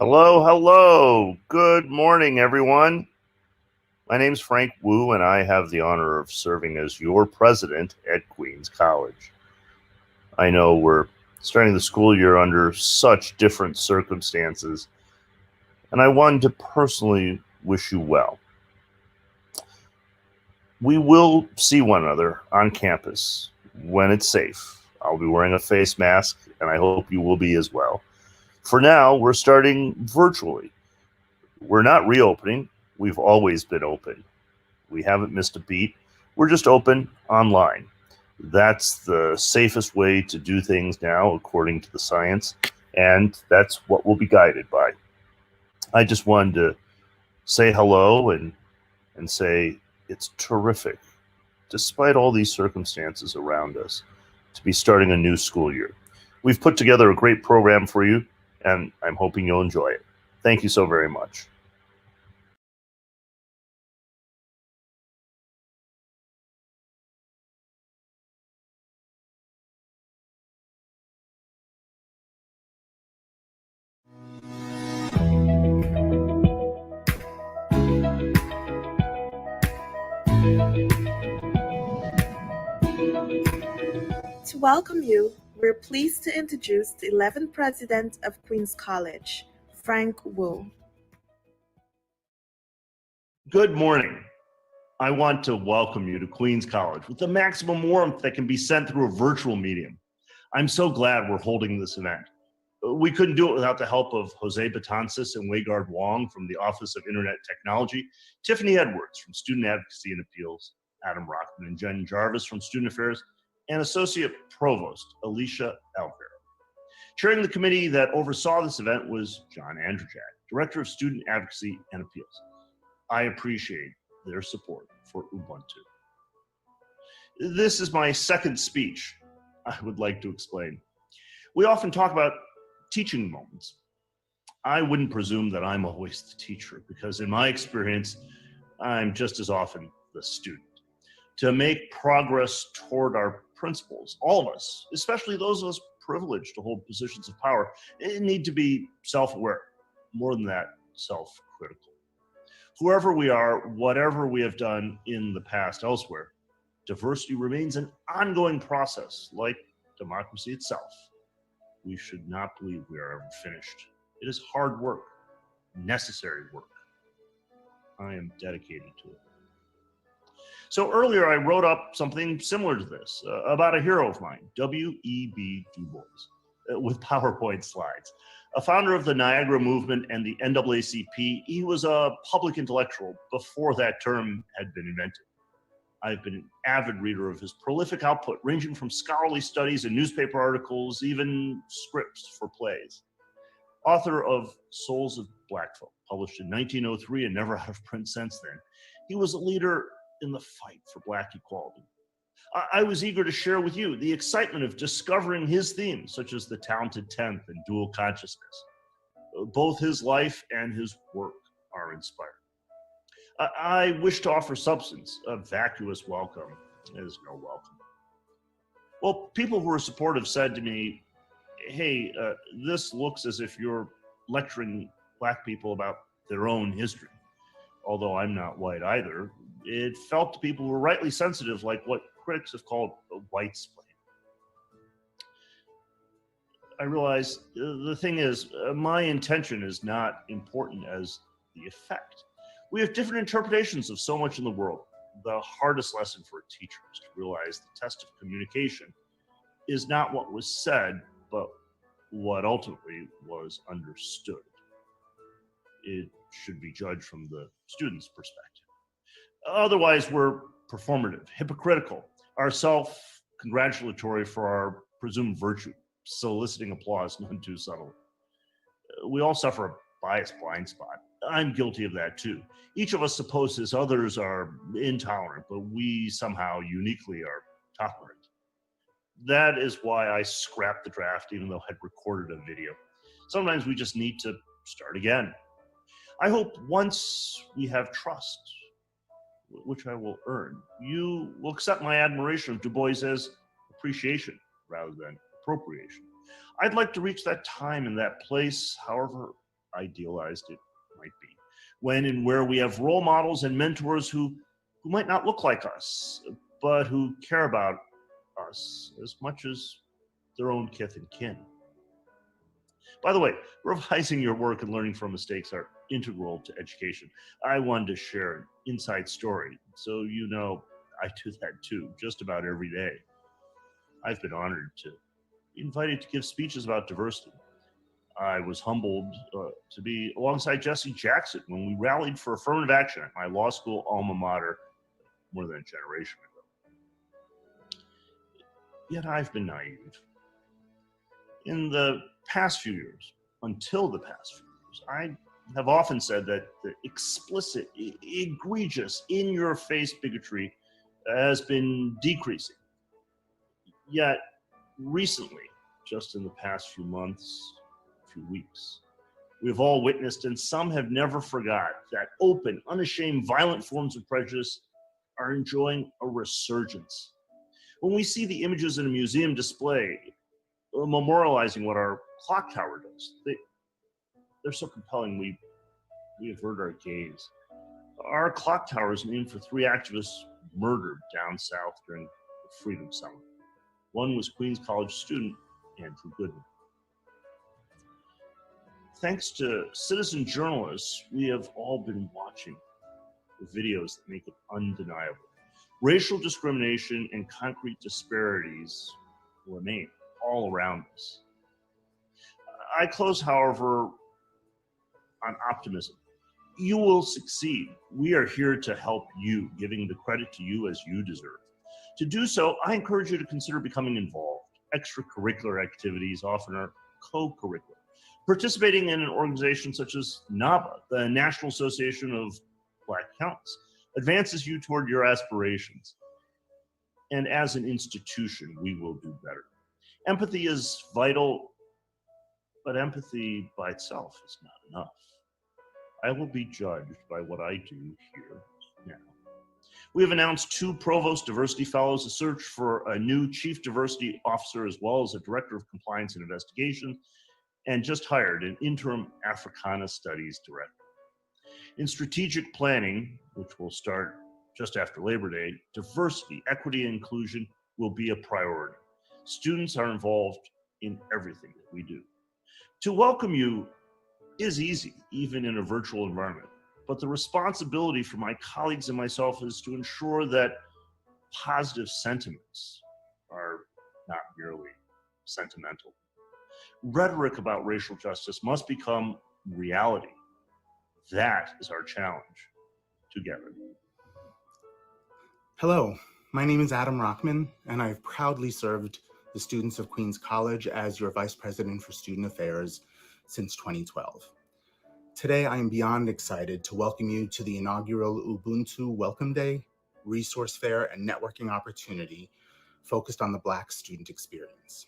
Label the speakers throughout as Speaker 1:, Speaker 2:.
Speaker 1: Hello, hello. Good morning, everyone. My name's Frank Wu, and I have the honor of serving as your president at Queens College. I know we're starting the school year under such different circumstances, and I wanted to personally wish you well. We will see one another on campus when it's safe. I'll be wearing a face mask, and I hope you will be as well. For now, we're starting virtually. We're not reopening, we've always been open. We haven't missed a beat. We're just open online. That's the safest way to do things now, according to the science, and that's what we'll be guided by. I just wanted to say hello and say it's terrific, despite all these circumstances around us, to be starting a new school year. We've put together a great program for you, and I'm hoping you'll enjoy it. Thank you so very much.
Speaker 2: To welcome you, we're pleased to introduce the 11th President of Queens College, Frank Wu.
Speaker 1: Good morning. I want to welcome you to Queens College with the maximum warmth that can be sent through a virtual medium. I'm so glad we're holding this event. We couldn't do it without the help of Jose Betances and Waygard Wong from the Office of Internet Technology, Tiffany Edwards from Student Advocacy and Appeals, Adam Rockman and Jen Jarvis from Student Affairs, and Associate Provost Alicia Alvera. Chairing the committee that oversaw this event was John Andrzejak, Director of Student Advocacy and Appeals. I appreciate their support for Ubuntu. This is my second speech. I would like to explain. We often talk about teaching moments. I wouldn't presume that I'm always the teacher because in my experience, I'm just as often the student. To make progress toward our principles, all of us, especially those of us privileged to hold positions of power, need to be self-aware. More than that, self-critical. Whoever we are, whatever we have done in the past elsewhere, diversity remains an ongoing process, like democracy itself. We should not believe we are ever finished. It is hard work, necessary work. I am dedicated to it. So earlier I wrote up something similar to this about a hero of mine, W.E.B. Du Bois, with PowerPoint slides. A founder of the Niagara Movement and the NAACP, he was a public intellectual before that term had been invented. I've been an avid reader of his prolific output, ranging from scholarly studies and newspaper articles, even scripts for plays. Author of Souls of Black Folk, published in 1903 and never out of print since then, he was a leader in the fight for Black equality. I was eager to share with you the excitement of discovering his themes, such as the talented 10th and dual consciousness. Both his life and his work are inspiring. I wish to offer substance. A vacuous welcome is no welcome. Well, people who are supportive said to me, hey, this looks as if you're lecturing Black people about their own history. Although I'm not white either, it felt to people who were rightly sensitive like what critics have called white splaining. I realized the thing is, my intention is not important as the effect. We have different interpretations of so much in the world. The hardest lesson for a teacher is to realize the test of communication is not what was said, but what ultimately was understood. It should be judged from the student's perspective. Otherwise, we're performative, hypocritical, our self-congratulatory for our presumed virtue, soliciting applause none too subtly. We all suffer a bias blind spot. I'm guilty of that too. Each of us supposes others are intolerant, but we somehow uniquely are tolerant. That is why I scrapped the draft, even though I had recorded a video. Sometimes we just need to start again. I hope once we have trust, which I will earn, you will accept my admiration of Du Bois as appreciation rather than appropriation. I'd like to reach that time and that place. However, idealized it might be. When and where we have role models and mentors who might not look like us, but who care about us as much as their own kith and kin. By the way, revising your work and learning from mistakes are integral to education. I wanted to share an inside story, so you know I do that too, just about every day. I've been honored to be invited to give speeches about diversity. I was humbled to be alongside Jesse Jackson when we rallied for affirmative action at my law school alma mater more than a generation ago. Yet I've been naive. In the past few years, until the past few years, I have often said that the explicit, egregious, in-your-face bigotry has been decreasing. Yet recently, just in the past few months, few weeks, we've all witnessed, and some have never forgot, that open, unashamed, violent forms of prejudice are enjoying a resurgence. When we see the images in a museum display memorializing what our clock tower does, they're so compelling we avert our gaze. Our clock tower is named for 3 activists murdered down south during the Freedom Summer. One was Queens College student Andrew Goodman. Thanks to citizen journalists, we have all been watching the videos that make it undeniable. Racial discrimination and concrete disparities remain all around us. I close, however, on optimism. You will succeed. We are here to help you, giving the credit to you as you deserve. To do so, I encourage you to consider becoming involved. Extracurricular activities often are co-curricular. Participating in an organization such as NABA, the National Association of Black Accountants, advances you toward your aspirations. And as an institution, we will do better. Empathy is vital, but empathy by itself is not enough. I will be judged by what I do here now. We have announced 2 Provost Diversity Fellows, a search for a new Chief Diversity Officer, as well as a Director of Compliance and Investigation, and just hired an interim Africana Studies Director. In strategic planning, which will start just after Labor Day, diversity, equity, and inclusion will be a priority. Students are involved in everything that we do. To welcome you is easy, even in a virtual environment, but the responsibility for my colleagues and myself is to ensure that positive sentiments are not merely sentimental. Rhetoric about racial justice must become reality. That is our challenge together.
Speaker 3: Hello, my name is Adam Rockman, and I've proudly served the students of Queens College as your Vice President for Student Affairs since 2012. Today, I am beyond excited to welcome you to the inaugural Ubuntu Welcome Day, Resource Fair, and networking opportunity focused on the Black student experience.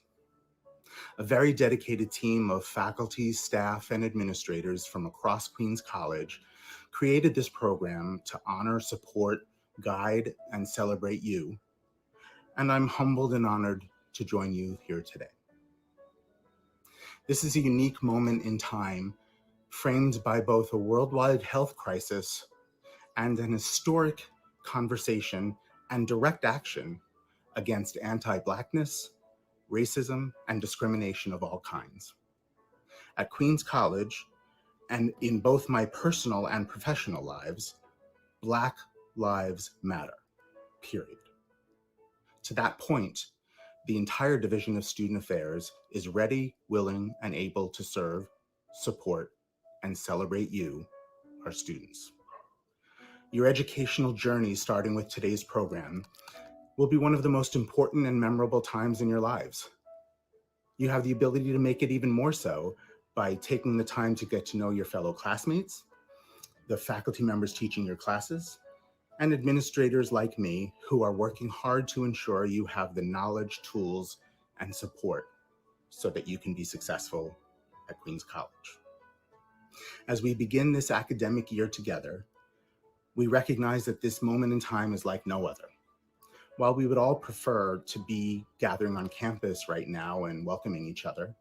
Speaker 3: A very dedicated team of faculty, staff, and administrators from across Queens College created this program to honor, support, guide, and celebrate you. And I'm humbled and honored to join you here today. This is a unique moment in time, framed by both a worldwide health crisis and an historic conversation and direct action against anti-Blackness, racism, and discrimination of all kinds. At Queens College, and in both my personal and professional lives, Black lives matter, period. To that point, the entire Division of Student Affairs is ready, willing, and able to serve, support, and celebrate you, our students. Your educational journey, starting with today's program, will be one of the most important and memorable times in your lives. You have the ability to make it even more so by taking the time to get to know your fellow classmates, the faculty members teaching your classes, and administrators like me who are working hard to ensure you have the knowledge, tools, and support so that you can be successful at Queens College. As we begin this academic year together, we recognize that this moment in time is like no other. While we would all prefer to be gathering on campus right now and welcoming each other,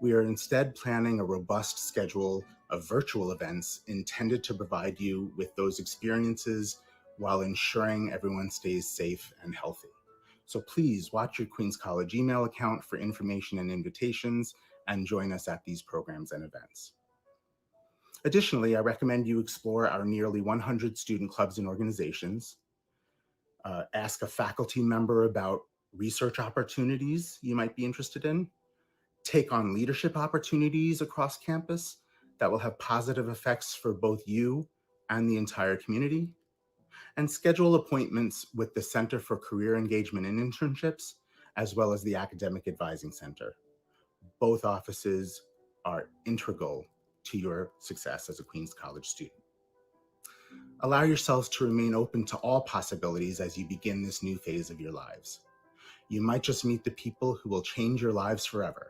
Speaker 3: We are instead planning a robust schedule of virtual events intended to provide you with those experiences while ensuring everyone stays safe and healthy. So please watch your Queens College email account for information and invitations and join us at these programs and events. Additionally, I recommend you explore our nearly 100 student clubs and organizations. Ask a faculty member about research opportunities you might be interested in. Take on leadership opportunities across campus that will have positive effects for both you and the entire community. And schedule appointments with the Center for Career Engagement and Internships, as well as the Academic Advising Center. Both offices are integral to your success as a Queens College student. Allow yourselves to remain open to all possibilities as you begin this new phase of your lives. You might just meet the people who will change your lives forever.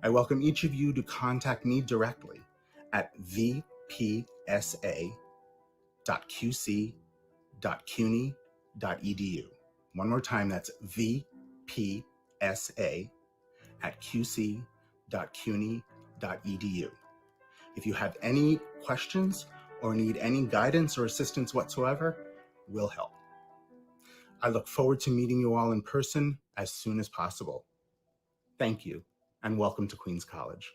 Speaker 3: I welcome each of you to contact me directly at vpsa.qc.cuny.edu. One more time, that's vpsa@qc.cuny.edu. If you have any questions or need any guidance or assistance whatsoever, we'll help. I look forward to meeting you all in person as soon as possible. Thank you, and welcome to Queens College.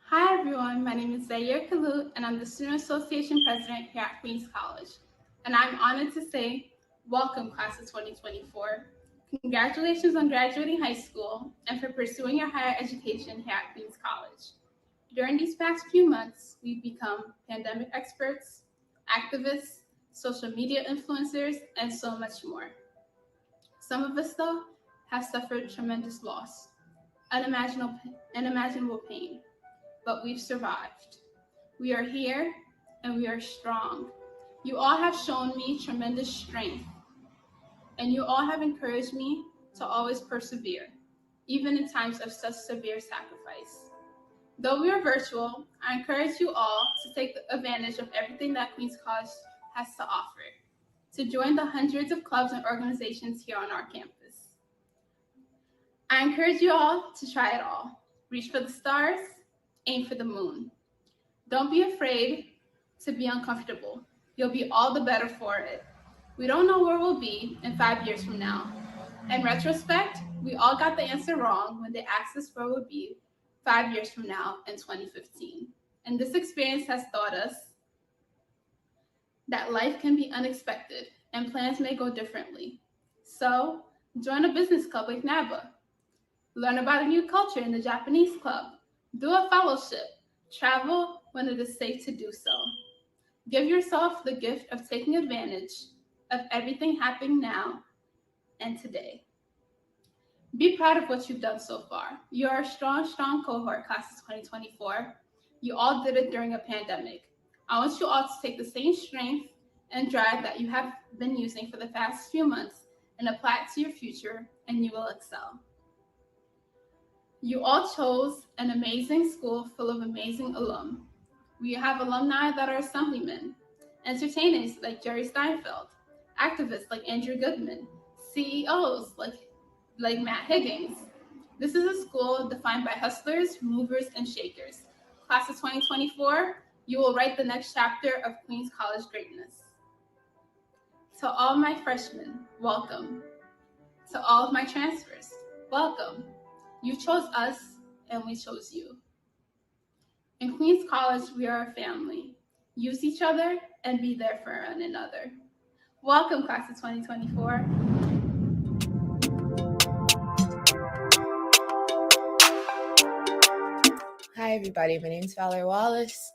Speaker 4: Hi everyone, my name is Zaire Kalut, and I'm the Student Association President here at Queens College. And I'm honored to say, welcome class of 2024. Congratulations on graduating high school and for pursuing your higher education here at Queens College. During these past few months, we've become pandemic experts, activists, social media influencers, and so much more. Some of us, though, have suffered tremendous loss, unimaginable pain, but we've survived. We are here and we are strong. You all have shown me tremendous strength, and you all have encouraged me to always persevere, even in times of such severe sacrifice. Though we are virtual, I encourage you all to take advantage of everything that Queens College has to offer, to join the hundreds of clubs and organizations here on our campus. I encourage you all to try it all. Reach for the stars, aim for the moon. Don't be afraid to be uncomfortable. You'll be all the better for it. We don't know where we'll be in 5 years from now. In retrospect, we all got the answer wrong when they asked us where we'll be 5 years from now in 2015. And this experience has taught us that life can be unexpected and plans may go differently. So join a business club like NABA. Learn about a new culture in the Japanese club. Do a fellowship. Travel when it is safe to do so. Give yourself the gift of taking advantage of everything happening now and today. Be proud of what you've done so far. You are a strong, strong cohort, class of 2024. You all did it during a pandemic. I want you all to take the same strength and drive that you have been using for the past few months and apply it to your future, and you will excel. You all chose an amazing school full of amazing alum. We have alumni that are assemblymen, entertainers like Jerry Steinfeld, activists like Andrew Goodman, CEOs like Matt Higgins. This is a school defined by hustlers, movers, and shakers. Class of 2024, you will write the next chapter of Queens College greatness. To all my freshmen, welcome. To all of my transfers, welcome. You chose us, and we chose you. In Queens College, we are a family. Use each other and be there for one another. Welcome, class of 2024.
Speaker 5: Hi, everybody. My name is Valerie Wallace.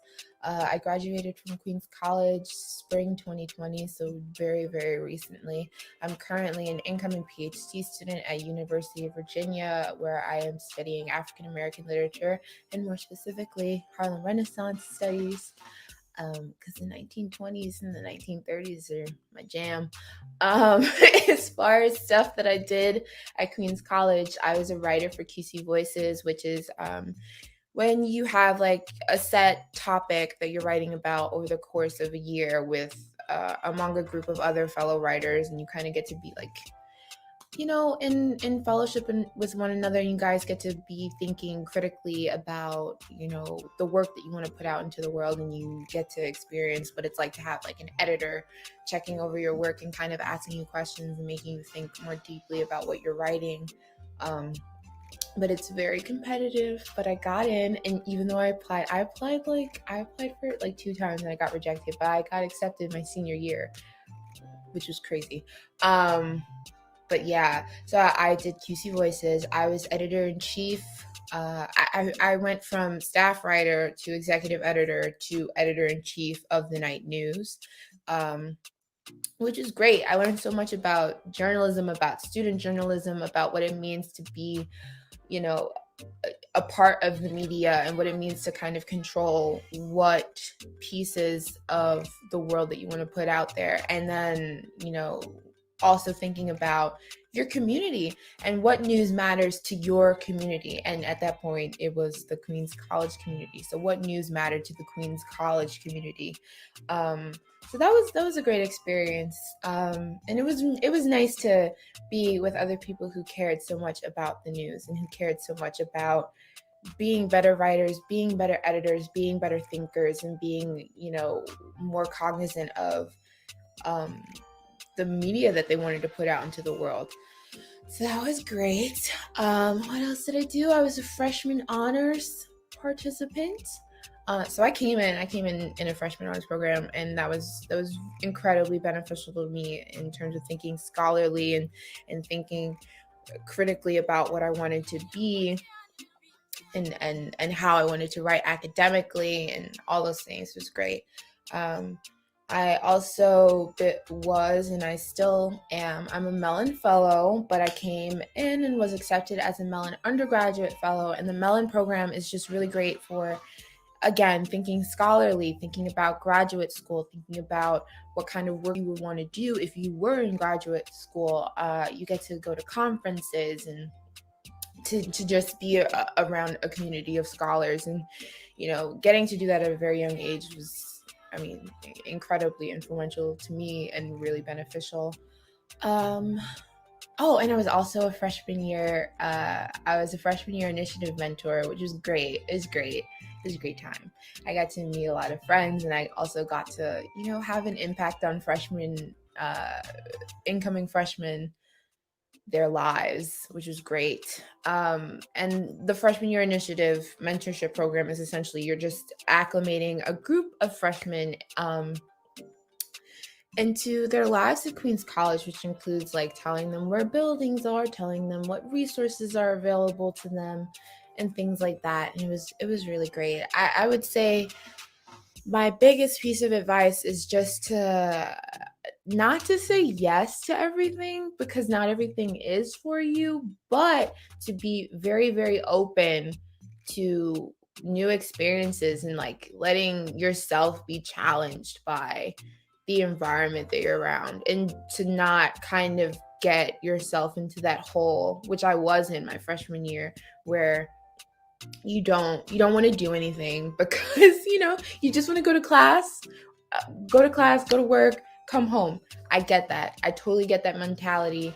Speaker 5: I graduated from Queens College spring 2020, so very, very recently. I'm currently an incoming PhD student at University of Virginia, where I am studying African American literature and more specifically Harlem Renaissance studies, because the 1920s and the 1930s are my jam. As far as stuff that I did at Queens College, I was a writer for QC Voices, which is when you have like a set topic that you're writing about over the course of a year with among a group of other fellow writers, and you kind of get to be like in fellowship and with one another, you guys get to be thinking critically about, the work that you want to put out into the world, and you get to experience what it's like to have like an editor checking over your work and kind of asking you questions and making you think more deeply about what you're writing. But it's very competitive, but I got in, and even though I applied for it like 2 times and I got rejected, but I got accepted my senior year, which was crazy. But yeah, so I did QC Voices. I was editor-in-chief. I went from staff writer to executive editor to editor-in-chief of the night news, which is great. I learned so much about journalism, about student journalism, about what it means to be, a part of the media, and what it means to kind of control what pieces of the world that you want to put out there. And then, also thinking about your community and what news matters to your community. And at that point, it was the Queens College community. So what news mattered to the Queens College community? So that was a great experience. And it was nice to be with other people who cared so much about the news and who cared so much about being better writers, being better editors, being better thinkers, and being, more cognizant of the media that they wanted to put out into the world. So that was great. What else did I do? I was a freshman honors participant. So I came in a freshman honors program, and that was incredibly beneficial to me in terms of thinking scholarly and thinking critically about what I wanted to be and how I wanted to write academically, and all those things. It was great. I also was, and I still am, I'm a Mellon Fellow, but I came in and was accepted as a Mellon Undergraduate Fellow. And the Mellon program is just really great for, again, thinking scholarly, thinking about graduate school, thinking about what kind of work you would want to do if you were in graduate school. You get to go to conferences and to just be around a community of scholars. And, getting to do that at a very young age was, incredibly influential to me and really beneficial. And I was also a freshman year. I was a freshman year initiative mentor, which was great. It was great. It was a great time. I got to meet a lot of friends, and I also got to, have an impact on incoming freshmen, their lives, which was great. And the freshman year initiative mentorship program is essentially you're just acclimating a group of freshmen into their lives at Queens College, which includes like telling them where buildings are, telling them what resources are available to them, and things like that. And it was really great. I would say my biggest piece of advice is just to not to say yes to everything, because not everything is for you, but to be very, very open to new experiences and like letting yourself be challenged by the environment that you're around, and to not kind of get yourself into that hole, which I was in my freshman year, where you don't want to do anything because you just want to go to class, go to work, come home. I get that. I totally get that mentality.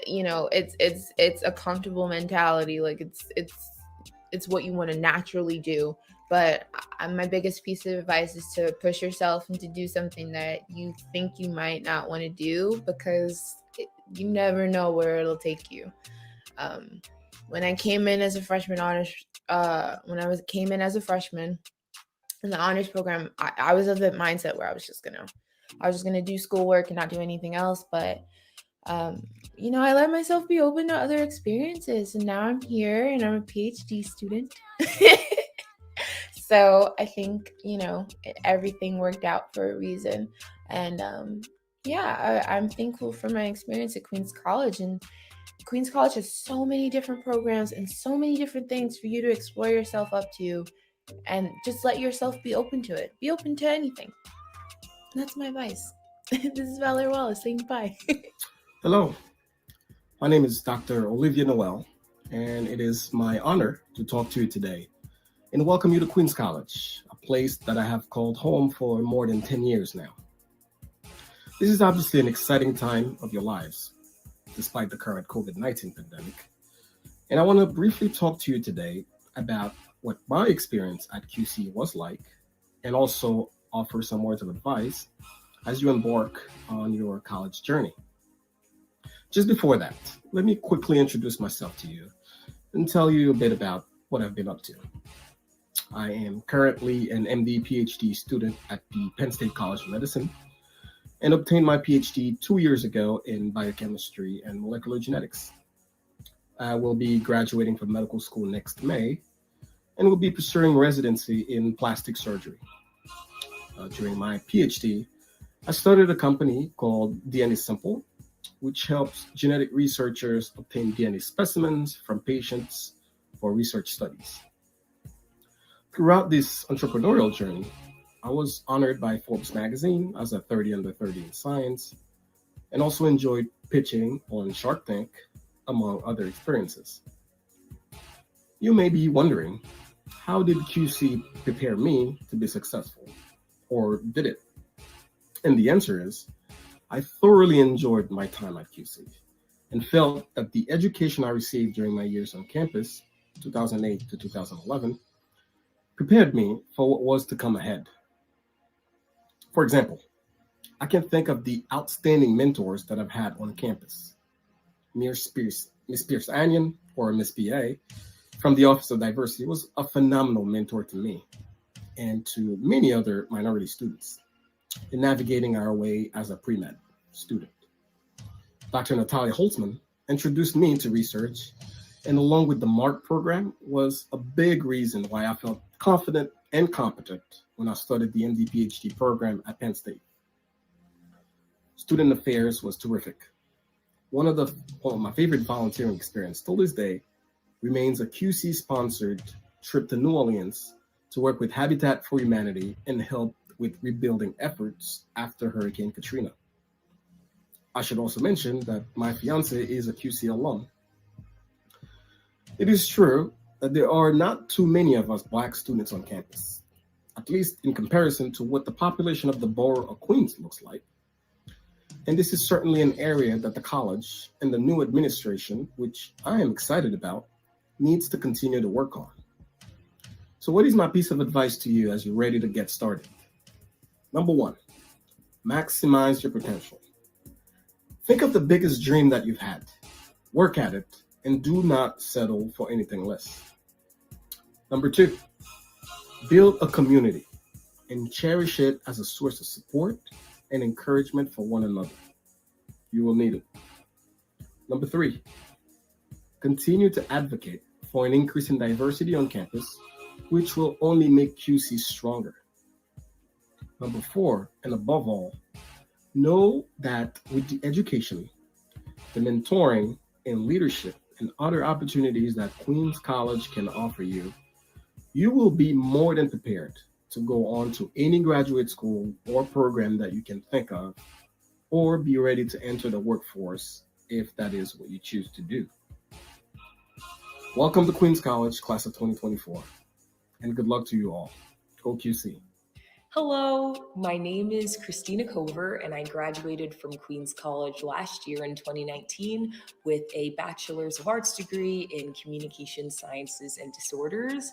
Speaker 5: It's a comfortable mentality. Like it's what you want to naturally do. But my biggest piece of advice is to push yourself and to do something that you think you might not want to do, because you never know where it'll take you. When I came in as a freshman came in as a freshman in the honors program, I was of the mindset where I was just gonna do schoolwork and not do anything else. But I let myself be open to other experiences, and now I'm here and I'm a PhD student. So I think everything worked out for a reason, and I'm thankful for my experience at Queens College. And Queens College has so many different programs and so many different things for you to explore yourself up to, and just let yourself be open to it. Be open to anything. And that's my advice. This is Valerie Wallace saying bye.
Speaker 6: Hello, my name is Dr. Olivia Noel, and it is my honor to talk to you today and welcome you to Queens College, a place that I have called home for more than 10 years now. This is obviously an exciting time of your lives. despite the current COVID-19 pandemic. And I want to briefly talk to you today about what my experience at QC was like, and also offer some words of advice as you embark on your college journey. Just before that, let me quickly introduce myself to you and tell you a bit about what I've been up to. I am currently an MD PhD student at the Penn State College of Medicine and obtained my PhD 2 years ago in biochemistry and molecular genetics. I will be graduating from medical school next May and will be pursuing residency in plastic surgery. During my PhD, I started a company called DNA Simple, which helps genetic researchers obtain DNA specimens from patients for research studies. Throughout this entrepreneurial journey, I was honored by Forbes magazine as a 30 under 30 in science, and also enjoyed pitching on Shark Tank, among other experiences. You may be wondering, how did QC prepare me to be successful? Or did it? And the answer is, I thoroughly enjoyed my time at QC and felt that the education I received during my years on campus, 2008 to 2011, prepared me for what was to come ahead. For example, I can think of the outstanding mentors that I've had on campus. Miss Pierce Anion, or Miss PA, from the Office of Diversity, was a phenomenal mentor to me and to many other minority students in navigating our way as a pre-med student. Dr. Natalia Holtzman introduced me to research, and along with the MARC program, was a big reason why I felt confident and competent when I started the MD PhD program at Penn State. Student affairs was terrific. One of my favorite volunteering experience till this day remains a QC-sponsored trip to New Orleans to work with Habitat for Humanity and help with rebuilding efforts after Hurricane Katrina. I should also mention that my fiance is a QC alum. It is true that there are not too many of us Black students on campus, at least in comparison to what the population of the borough of Queens looks like. And this is certainly an area that the college and the new administration, which I am excited about, needs to continue to work on. So what is my piece of advice to you as you're ready to get started? Number one, maximize your potential. Think of the biggest dream that you've had, work at it, and do not settle for anything less. Number two, build a community and cherish it as a source of support and encouragement for one another. You will need it. Number three, continue to advocate for an increase in diversity on campus, which will only make QC stronger. Number four, and above all, know that with the education, the mentoring, and leadership, and other opportunities that Queens College can offer you, you will be more than prepared to go on to any graduate school or program that you can think of, or be ready to enter the workforce if that is what you choose to do. Welcome to Queens College, class of 2024, and good luck to you all. Go QC.
Speaker 7: Hello, my name is Christina Cover, and I graduated from Queens College last year in 2019 with a Bachelor's of Arts degree in Communication Sciences and Disorders.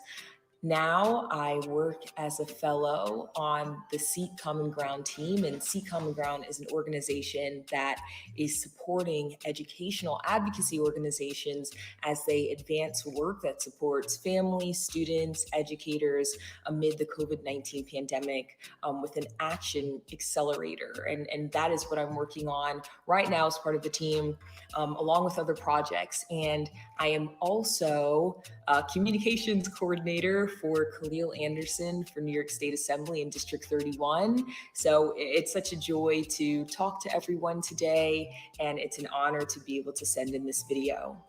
Speaker 7: Now I work as a fellow on the Seek Common Ground team, and Seek Common Ground is an organization that is supporting educational advocacy organizations as they advance work that supports families, students, educators amid the COVID-19 pandemic with an action accelerator. And that is what I'm working on right now as part of the team, along with other projects. And I am also a communications coordinator for Khalil Anderson for New York State Assembly in District 31. So it's such a joy to talk to everyone today, and it's an honor to be able to send in this video.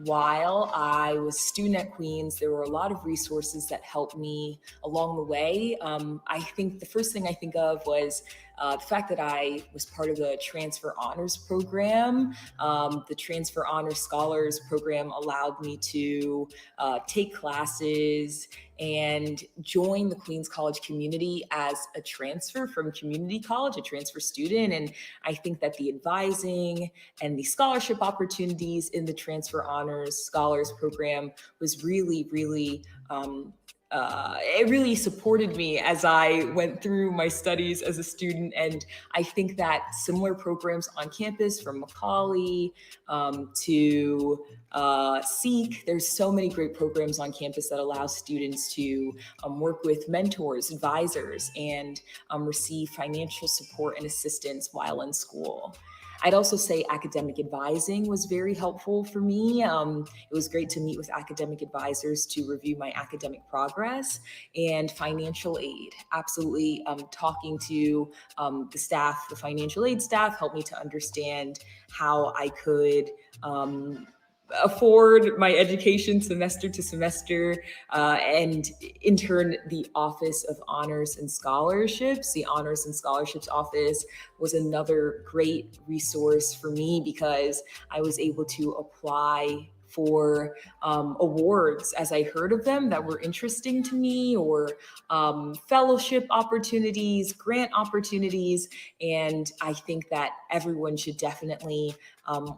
Speaker 7: While I was a student at Queens, there were a lot of resources that helped me along the way. I think the first thing I think of was the fact that I was part of the Transfer Honors program. The Transfer Honors Scholars program allowed me to take classes and join the Queens College community as a transfer from community college, a transfer student. And I think that the advising and the scholarship opportunities in the Transfer Honors Scholars program was really, really it really supported me as I went through my studies as a student. And I think that similar programs on campus, from Macaulay to Seek, there's so many great programs on campus that allow students to work with mentors, advisors, and receive financial support and assistance while in school. I'd also say academic advising was very helpful for me. It was great to meet with academic advisors to review my academic progress, and financial aid. Absolutely, talking to the staff, the financial aid staff, helped me to understand how I could afford my education semester to semester, and in turn, the Office of Honors and Scholarships, the Honors and Scholarships Office, was another great resource for me because I was able to apply for awards as I heard of them that were interesting to me, or fellowship opportunities, grant opportunities. And I think that everyone should definitely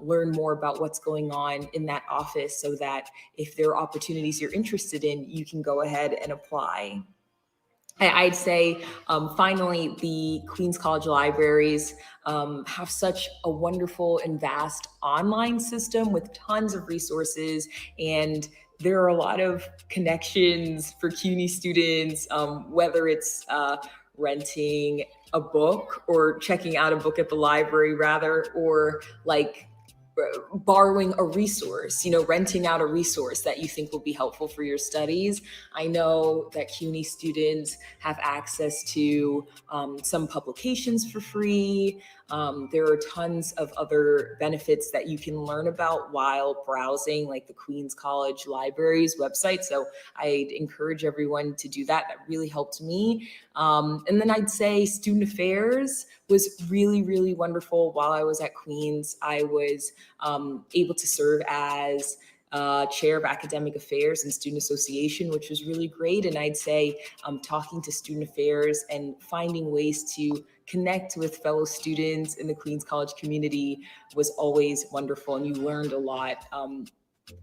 Speaker 7: learn more about what's going on in that office, so that if there are opportunities you're interested in, you can go ahead and apply. I'd say, finally, the Queens College libraries have such a wonderful and vast online system with tons of resources, and there are a lot of connections for CUNY students, whether it's renting a book or checking out a book at the library rather, or like borrowing a resource, renting out a resource that you think will be helpful for your studies. I know that CUNY students have access to some publications for free. There are tons of other benefits that you can learn about while browsing like the Queens College Library's website. So I'd encourage everyone to do that. That really helped me. And then I'd say student affairs was really, really wonderful. While I was at Queens, I was able to serve as chair of academic affairs and student association, which was really great. And I'd say talking to student affairs and finding ways to connect with fellow students in the Queens College community was always wonderful. And you learned a lot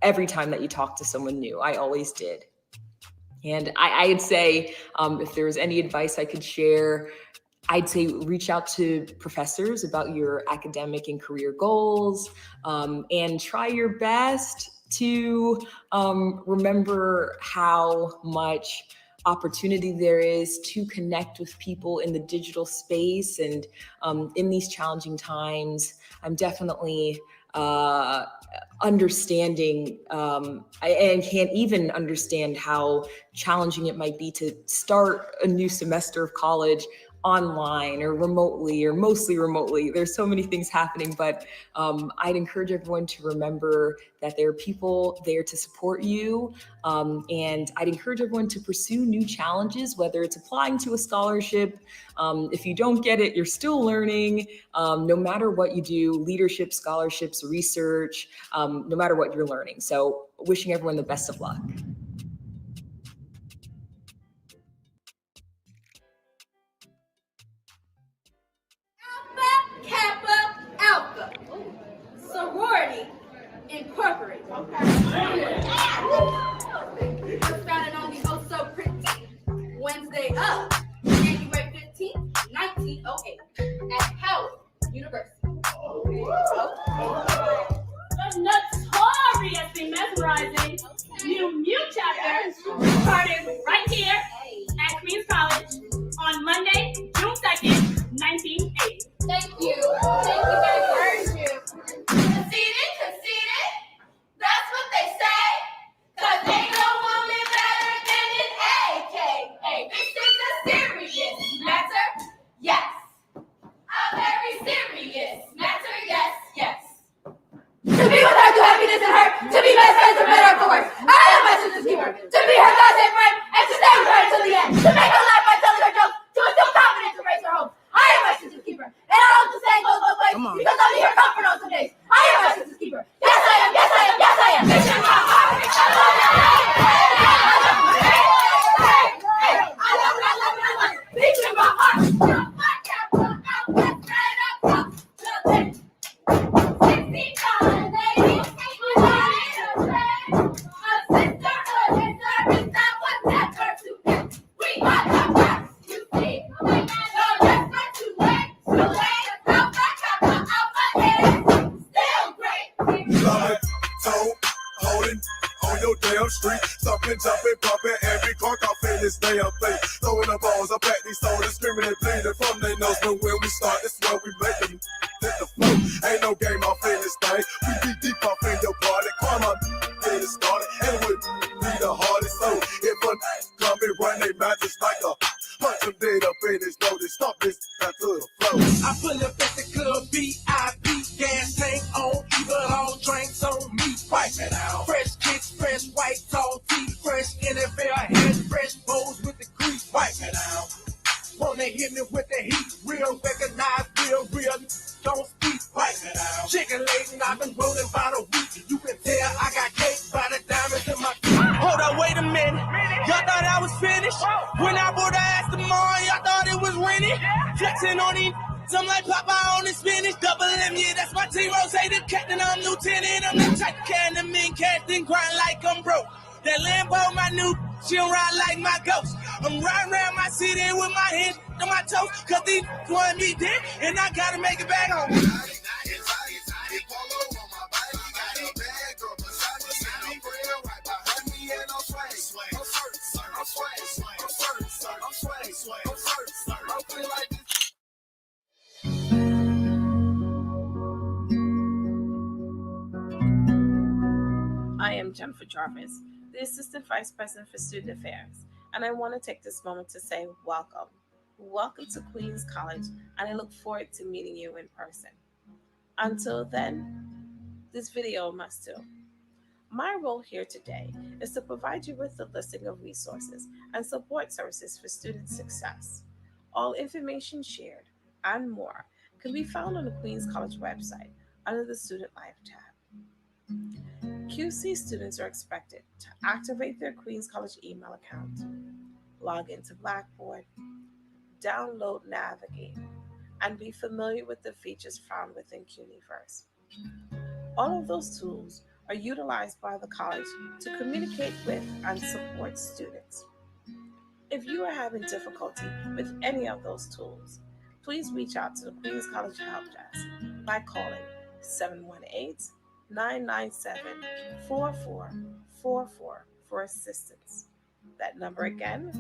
Speaker 7: every time that you talked to someone new. I always did. And I'd say if there was any advice I could share, I'd say reach out to professors about your academic and career goals, and try your best to remember how much opportunity there is to connect with people in the digital space. And in these challenging times, I'm definitely understanding and can't even understand how challenging it might be to start a new semester of college online or remotely, or mostly remotely. There's so many things happening, but I'd encourage everyone to remember that there are people there to support you. And I'd encourage everyone to pursue new challenges, whether it's applying to a scholarship. If you don't get it, you're still learning. No matter what you do, leadership, scholarships, research, no matter what you're learning. So wishing everyone the best of luck.
Speaker 8: Kappa, Alpha. Sorority Incorporated. Okay. Founded on the oh so pretty Wednesday of January 15th, 1908 at Howard University.
Speaker 9: The notoriously mesmerizing New chapter started right here at Queens College on Monday, June 2nd, 1980.
Speaker 8: Thank you. Thank you very much. Conceited. That's what they say. Cause ain't no woman better than an AKA. This is a serious matter. Yes. A very serious matter. Yes. To be with her, to happiness in her. To be best friends and better for worse. I am my sister's keeper. To be her godsend friend and to stay with her. Because, ladies, we are in a trend of sisterhood and service that was never to end. We are the best, you see. So just not too late. Alpha is still great.
Speaker 10: Love it, so holding on your damn street. Stomping, jumping, bumping, every car off in this damn thing. Throwing the balls up at these soldiers, screaming and bleeding from their nose. But when we start, this is where we make them hit the flow. Ain't no game off in this thing. We be deep off in your party. Karma get it started, and it would be the hardest. So if a come and run they matches like a punch them dead up in this door, they stop this to the flow.
Speaker 11: I pull up at the club, VIP, gas tank on, either all drinks on me, wipe it out. Fresh kicks, fresh white tall tee, fresh NFL head, fresh bows with the grease, wipe it out. Wanna hit me with the heat, real recognize, real, don't speak, wipe it out. Chicken leg, I've been rolling about a week, you can tell I got cake by the diamonds in my feet. Hold up, wait a minute, y'all thought I was finished? When I bought the ass tomorrow, y'all thought it was rented? Flexing on these, I'm like Popeye on the spinach, double M, yeah, that's my team, Rose, the captain, I'm lieutenant, I'm the type of can the men cast and grind like I'm broke. That Lambo, my new, she don't ride like my ghost. I'm riding around my city with my hands on my toes, cause these want me dead, and I gotta make it back home.
Speaker 2: I am Jennifer Jarvis, the Assistant Vice President for Student Affairs, and I want to take this moment to say welcome. Welcome to Queens College, and I look forward to meeting you in person. Until then, this video must do. My role here today is to provide you with a listing of resources and support services for student success. All information shared and more can be found on the Queens College website under the Student Life tab. QC students are expected to activate their Queens College email account, log into Blackboard, download Navigate, and be familiar with the features found within CUNYverse. All of those tools are utilized by the college to communicate with and support students. If you are having difficulty with any of those tools, please reach out to the Queens College Help Desk by calling 718-997-4444 for assistance. That number again,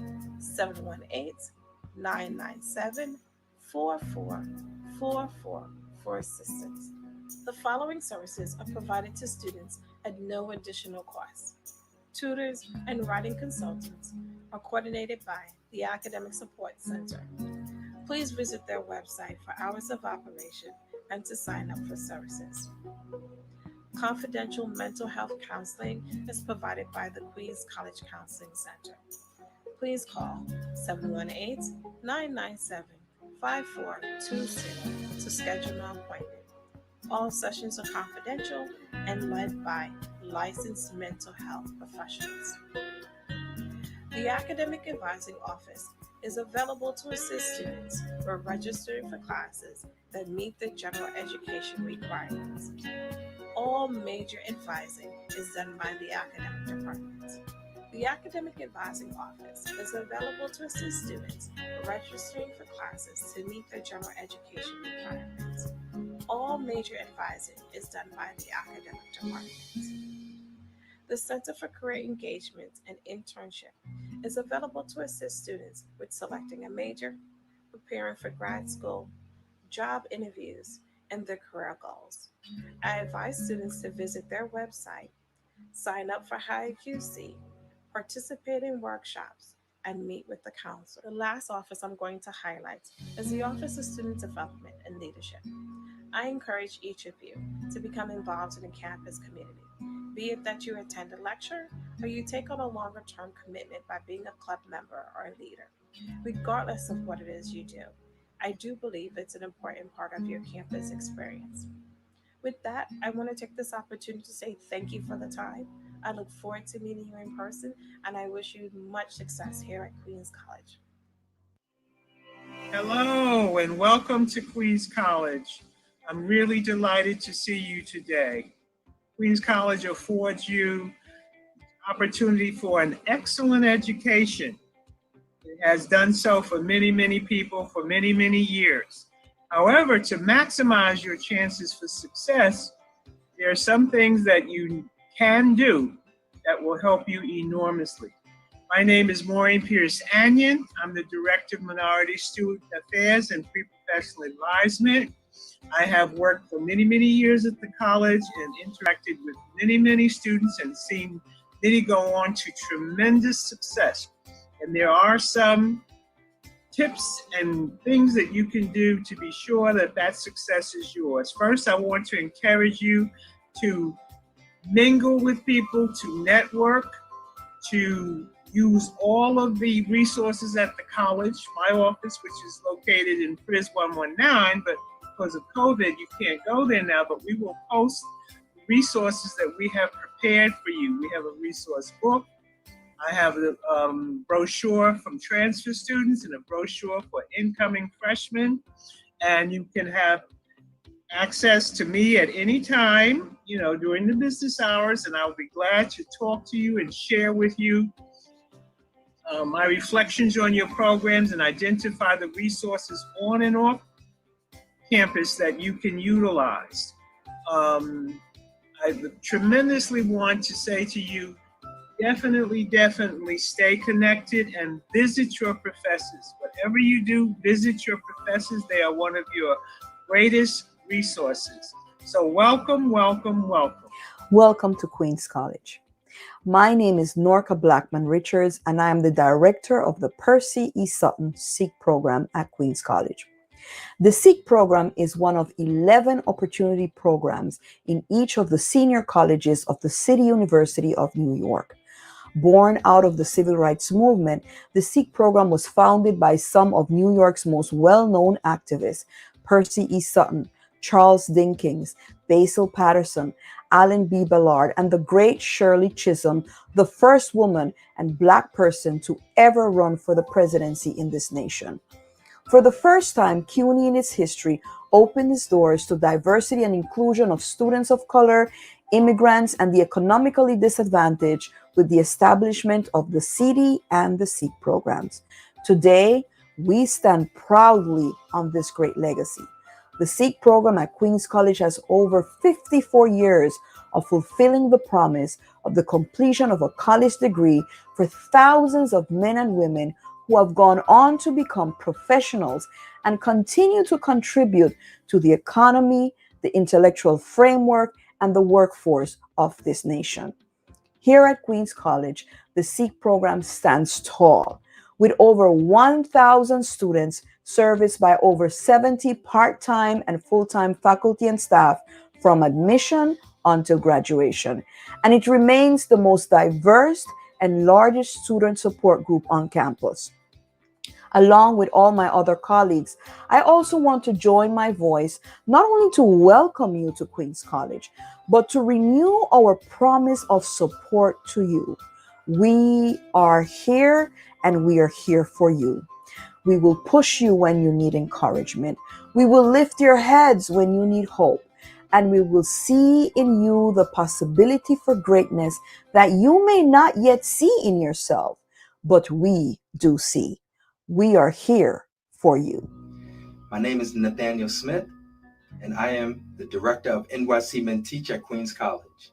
Speaker 2: 718-997-4444 for assistance. The following services are provided to students at no additional cost. Tutors and writing consultants are coordinated by the Academic Support Center. Please visit their website for hours of operation and to sign up for services. Confidential mental health counseling is provided by the Queens College Counseling Center. Please call 718-997-5420 to schedule an appointment. All sessions are confidential and led by licensed mental health professionals. The Academic Advising Office is available to assist students who are registering for classes that meet the general education requirements. All major advising is done by the academic department. The Academic Advising Office is available to assist students registering for classes to meet their general education requirements. All major advising is done by the academic department. The Center for Career Engagement and Internship is available to assist students with selecting a major, preparing for grad school, job interviews, and their career goals. I advise students to visit their website, sign up for Higher QC, participate in workshops, and meet with the counselor. The last office I'm going to highlight is the Office of Student Development and Leadership. I encourage each of you to become involved in the campus community, be it that you attend a lecture or you take on a longer-term commitment by being a club member or a leader. Regardless of what it is you do, I do believe it's an important part of your campus experience. With that, I want to take this opportunity to say thank you for the time. I look forward to meeting you in person, and I wish you much success here at Queens College.
Speaker 12: Hello, and welcome to Queens College. I'm really delighted to see you today. Queens College affords you opportunity for an excellent education. It has done so for many, many people for many, many years. However, to maximize your chances for success, there are some things that you can do that will help you enormously. My name is Maureen Pierce-Anion. I'm the Director of Minority Student Affairs and Pre-Professional Advisement. I have worked for many, many years at the college and interacted with many, many students and seen many go on to tremendous success. And there are some tips and things that you can do to be sure that that success is yours. First, I want to encourage you to mingle with people, to network, to use all of the resources at the college. My office, which is located in Frizz 119, but because of COVID, you can't go there now, but we will post resources that we have prepared for you. We have a resource book. I have a brochure from transfer students and a brochure for incoming freshmen. And you can have access to me at any time, during the business hours, and I'll be glad to talk to you and share with you my reflections on your programs and identify the resources on and off campus that you can utilize. I tremendously want to say to you, definitely stay connected and visit your professors. Whatever you do, visit your professors. They are one of your greatest resources. So welcome.
Speaker 13: Welcome to Queens College. My name is Norca Blackman Richards, and I am the director of the Percy E. Sutton SEEK program at Queens College. The SEEK program is one of 11 opportunity programs in each of the senior colleges of the City University of New York. Born out of the civil rights movement, the SEEK program was founded by some of New York's most well-known activists, Percy E. Sutton, Charles Dinkins, Basil Patterson, Allen B. Ballard, and the great Shirley Chisholm, the first woman and Black person to ever run for the presidency in this nation. For the first time, CUNY in its history opened its doors to diversity and inclusion of students of color, immigrants, and the economically disadvantaged with the establishment of the CD and the SEEK programs. Today, we stand proudly on this great legacy. The SEEK program at Queens College has over 54 years of fulfilling the promise of the completion of a college degree for thousands of men and women who have gone on to become professionals and continue to contribute to the economy, the intellectual framework, and the workforce of this nation. Here at Queens College, the SEEK program stands tall, with over 1,000 students serviced by over 70 part-time and full-time faculty and staff from admission until graduation. And it remains the most diverse and largest student support group on campus. Along with all my other colleagues, I also want to join my voice not only to welcome you to Queens College, but to renew our promise of support to you. We are here and we are here for you. We will push you when you need encouragement. We will lift your heads when you need hope. And we will see in you the possibility for greatness that you may not yet see in yourself, but we do see. We are here for you.
Speaker 14: My name is Nathaniel Smith, and I am the Director of NYC Men Teach at Queens College.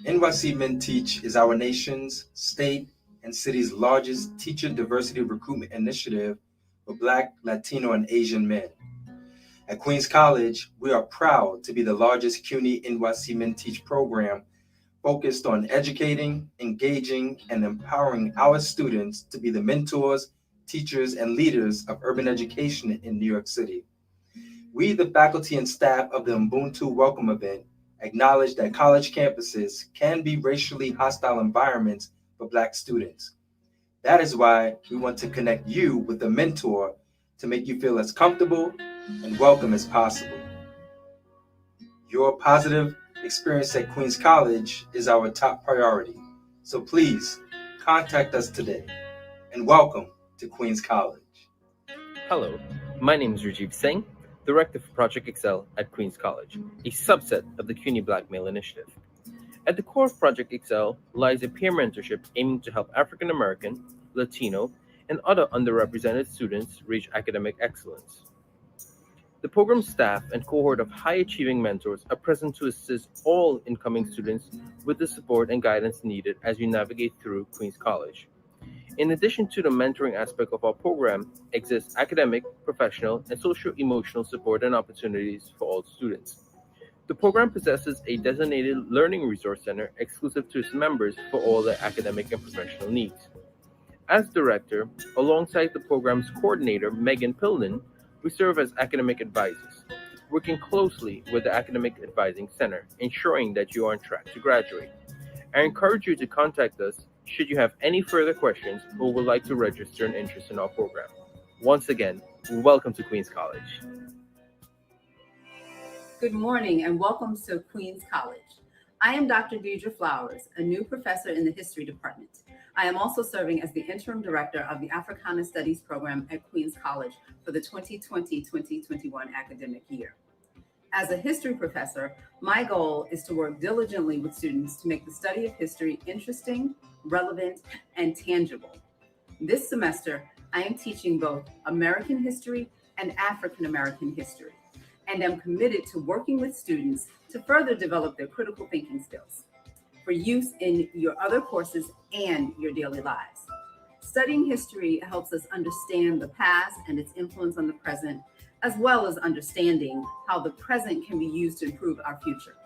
Speaker 14: NYC Men Teach is our nation's, state, and city's largest teacher diversity recruitment initiative for Black, Latino, and Asian men. At Queens College, we are proud to be the largest CUNY NYC Men Teach program focused on educating, engaging, and empowering our students to be the mentors, teachers, and leaders of urban education in New York City. We, the faculty and staff of the Ubuntu Welcome event, acknowledge that college campuses can be racially hostile environments for Black students. That is why we want to connect you with a mentor to make you feel as comfortable and welcome as possible. Your positive experience at Queens College is our top priority. So please contact us today and welcome to Queens College.
Speaker 15: Hello, my name is Rajiv Singh. Director for Project Excel at Queens College, a subset of the CUNY Black Male Initiative. At the core of Project Excel lies a peer mentorship aiming to help African American, Latino, and other underrepresented students reach academic excellence. The program staff and cohort of high-achieving mentors are present to assist all incoming students with the support and guidance needed as you navigate through Queens College. In addition to the mentoring aspect of our program, exists academic, professional, and social-emotional support and opportunities for all students. The program possesses a designated learning resource center exclusive to its members for all their academic and professional needs. As director, alongside the program's coordinator, Megan Pilden, we serve as academic advisors, working closely with the Academic Advising Center, ensuring that you are on track to graduate. I encourage you to contact us should you have any further questions or would like to register an interest in our program. Once again, welcome to Queens College.
Speaker 16: Good morning and welcome to Queens College. I am Dr. Deidre Flowers, a new professor in the History Department. I am also serving as the Interim Director of the Africana Studies program at Queens College for the 2020-2021 academic year. As a history professor, my goal is to work diligently with students to make the study of history interesting, relevant, and tangible. This semester, I am teaching both American history and African American history, and am committed to working with students to further develop their critical thinking skills for use in your other courses and your daily lives. Studying history helps us understand the past and its influence on the present, as well as understanding how the present can be used to improve our future.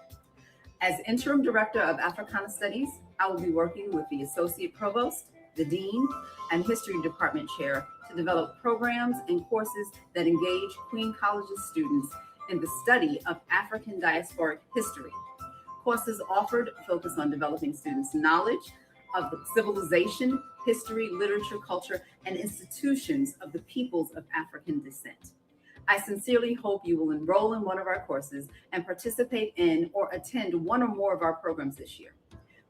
Speaker 16: As Interim Director of Africana Studies, I will be working with the Associate Provost, the Dean, and History Department Chair to develop programs and courses that engage Queen College's students in the study of African diasporic history. Courses offered focus on developing students' knowledge of the civilization, history, literature, culture, and institutions of the peoples of African descent. I sincerely hope you will enroll in one of our courses and participate in or attend one or more of our programs this year.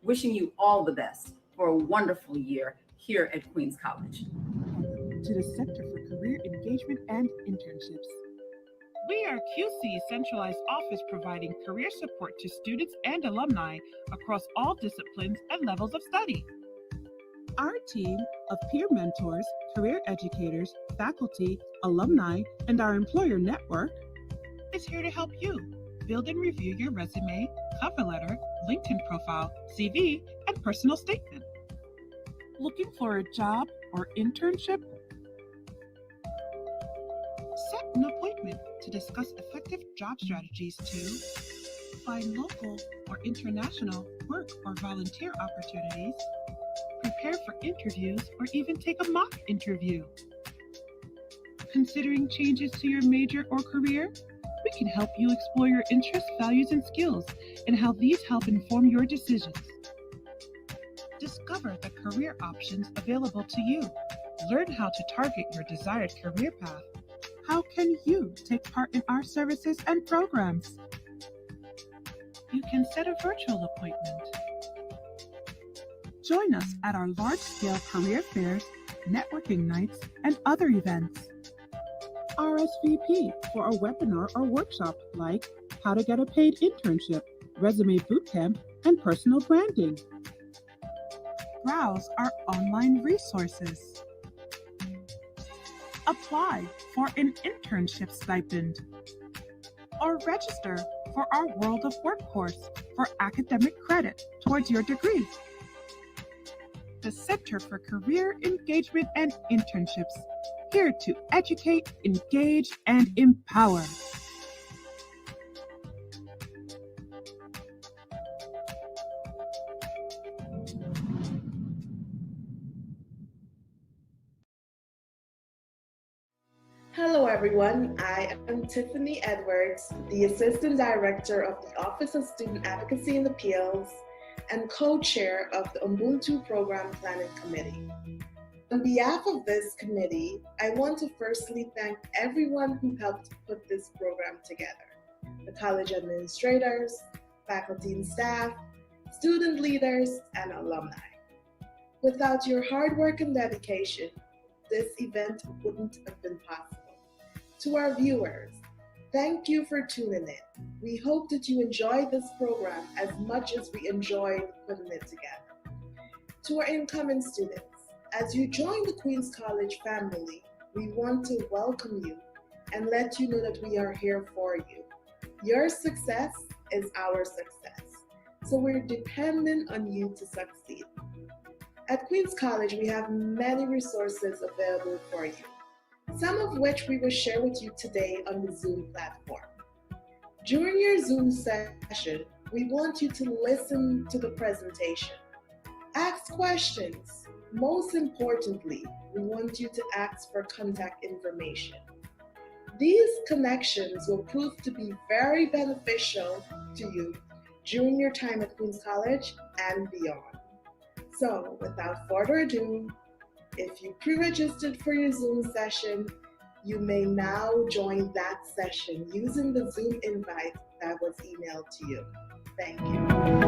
Speaker 16: Wishing you all the best for a wonderful year here at Queens College.
Speaker 17: To the Center for Career Engagement and Internships. We are QC's centralized office providing career support to students and alumni across all disciplines and levels of study. Our team of peer mentors, career educators, faculty, alumni, and our employer network is here to help you build and review your resume, cover letter, LinkedIn profile, CV, and personal statement. Looking for a job or internship? Set an appointment to discuss effective job strategies to find local or international work or volunteer opportunities, prepare for interviews, or even take a mock interview. Considering changes to your major or career? We can help you explore your interests, values, and skills, and how these help inform your decisions. Discover the career options available to you. Learn how to target your desired career path. How can you take part in our services and programs? You can set a virtual appointment. Join us at our large-scale career fairs, networking nights, and other events. RSVP for a webinar or workshop like How to Get a Paid Internship, Resume Bootcamp, and Personal Branding. Browse our online resources. Apply for an internship stipend. Or register for our World of Work course for academic credit towards your degree. The Center for Career Engagement and Internships, here to educate, engage, and empower.
Speaker 18: Hello everyone, I am Tiffany Edwards, the Assistant Director of the Office of Student Advocacy and Appeals and co-chair of the Ubuntu Program Planning Committee. On behalf of this committee, I want to firstly thank everyone who helped put this program together. The college administrators, faculty and staff, student leaders, and alumni. Without your hard work and dedication, this event wouldn't have been possible. To our viewers, Thank you for tuning in. We hope that you enjoy this program as much as we enjoyed putting it together. To our incoming students, as you join the Queens College family, we want to welcome you and let you know that we are here for you. Your success is our success, so we're dependent on you to succeed. At Queens College, we have many resources available for you, some of which we will share with you today on the Zoom platform. During your Zoom session, we want you to listen to the presentation. Ask questions. Most importantly, we want you to ask for contact information. These connections will prove to be very beneficial to you during your time at Queens College and beyond. So, without further ado, if you pre-registered for your Zoom session, you may now join that session using the Zoom invite that was emailed to you. Thank you.